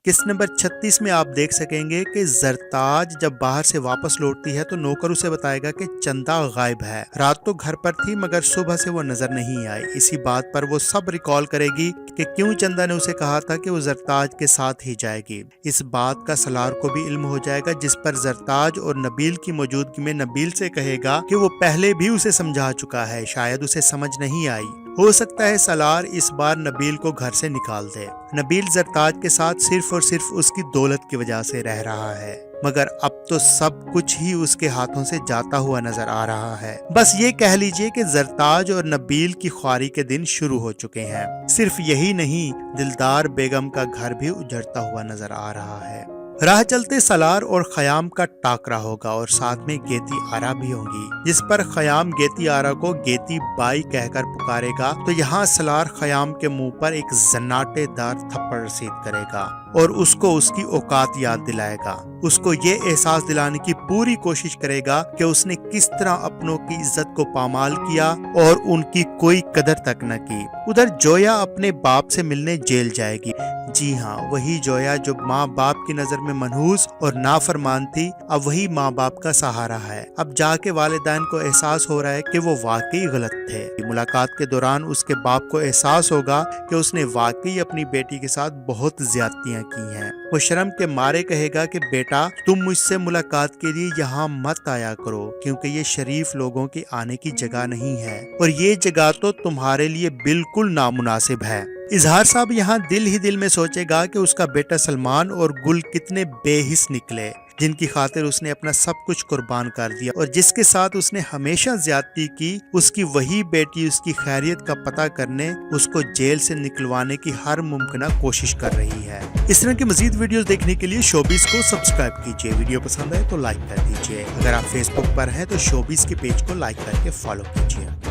किस्त नंबर 36 में आप देख सकेंगे कि जरताज जब बाहर से वापस लौटती है तो नौकर उसे बताएगा कि चंदा गायब है, रात तो घर पर थी मगर सुबह से वो नजर नहीं आई। इसी बात पर वो सब रिकॉल करेगी कि क्यों चंदा ने उसे कहा था कि वो जरताज के साथ ही जाएगी। इस बात का सलार को भी इल्म हो जाएगा, जिस पर जरताज और नबील की मौजूदगी में नबील से कहेगा कि वो पहले भी उसे समझा चुका है, शायद उसे समझ नहीं आई। हो सकता है सलार इस बार नबील को घर से निकाल दे। नबील जरताज के साथ सिर्फ और सिर्फ उसकी दौलत की वजह से रह रहा है, मगर अब तो सब कुछ ही उसके हाथों से जाता हुआ नजर आ रहा है। बस ये कह लीजिए कि जरताज और नबील की ख्वारी के दिन शुरू हो चुके हैं। सिर्फ यही नहीं, दिलदार बेगम का घर भी उजड़ता हुआ नजर आ रहा है। राह चलते सलार और खयाम का टाकरा होगा और साथ में गेती आरा भी होंगी, जिस पर खयाम गेती आरा को गेती बाई कहकर पुकारेगा तो यहाँ सलार खयाम के मुंह पर एक जन्नाटेदार थप्पड़ रसीद करेगा और उसको उसकी औकात याद दिलाएगा। उसको ये एहसास दिलाने की पूरी कोशिश करेगा कि उसने किस तरह अपनों की इज्जत को पामाल किया और उनकी कोई कदर तक न की। उधर जोया अपने बाप से मिलने जेल जाएगी। जी हाँ, वही जोया जो माँ बाप की नजर में मनहूस और नाफरमान थी, अब वही माँ बाप का सहारा है। अब जाके वालिदैन को एहसास हो रहा है कि वो वाकई गलत थे। मुलाकात के दौरान उसके बाप को एहसास होगा कि उसने वाकई अपनी बेटी के साथ बहुत ज्यादतियां की हैं। वो शर्म के मारे कहेगा कि बेटा, तुम मुझसे मुलाकात के लिए यहाँ मत आया करो, क्योंकि ये शरीफ लोगों की आने की जगह नहीं है और ये जगह तो तुम्हारे लिए बिल्कुल नामुनासिब है। इजहार साहब यहाँ दिल ही दिल में सोचेगा कि उसका बेटा सलमान और गुल कितने बेहिस निकले, जिनकी खातिर उसने अपना सब कुछ कुर्बान कर दिया और जिसके साथ उसने हमेशा ज्यादती की। उसकी वही बेटी उसकी खैरियत का पता करने, उसको जेल से निकलवाने की हर मुमकिन कोशिश कर रही है। इस तरह की मजीद वीडियोस देखने के लिए शोबिस को सब्सक्राइब कीजिए। वीडियो पसंद आए तो लाइक कर दीजिए। अगर आप फेसबुक पर हैं तो शोबिस के पेज को लाइक करके फॉलो कीजिए।